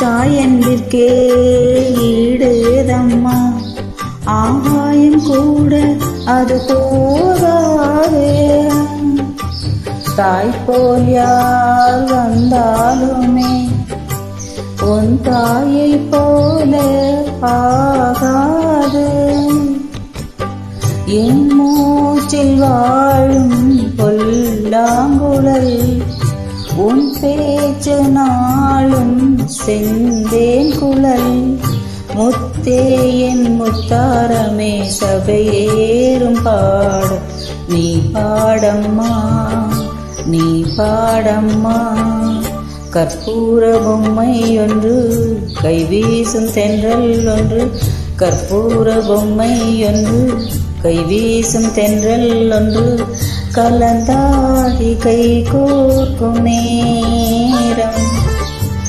தாயன்பிற்கே ஈடுதம்மா, ஆகாயம் கூட அது போகாதே. தாய்போல் யார் வந்தாலுமே உன் தாயை போல ஆகாது. என் மூச்சில் வாழும் பொல்லாங்குழல் உன் பேச்சு நாளும் செந்தேன் குழல். முத்தே என் முத்தாரமே சபையேறும் பாட நீ பாடம்மா, நீ பாடம்மா. கற்பூர பொம்மை ஒன்று கைவீசும் தென்றல் ஒன்று, கற்பூர பொம்மை ஒன்று கைவீசும் தென்றல் ஒன்று, கலந்தாடி கை கோர்க்கும் நேரம்.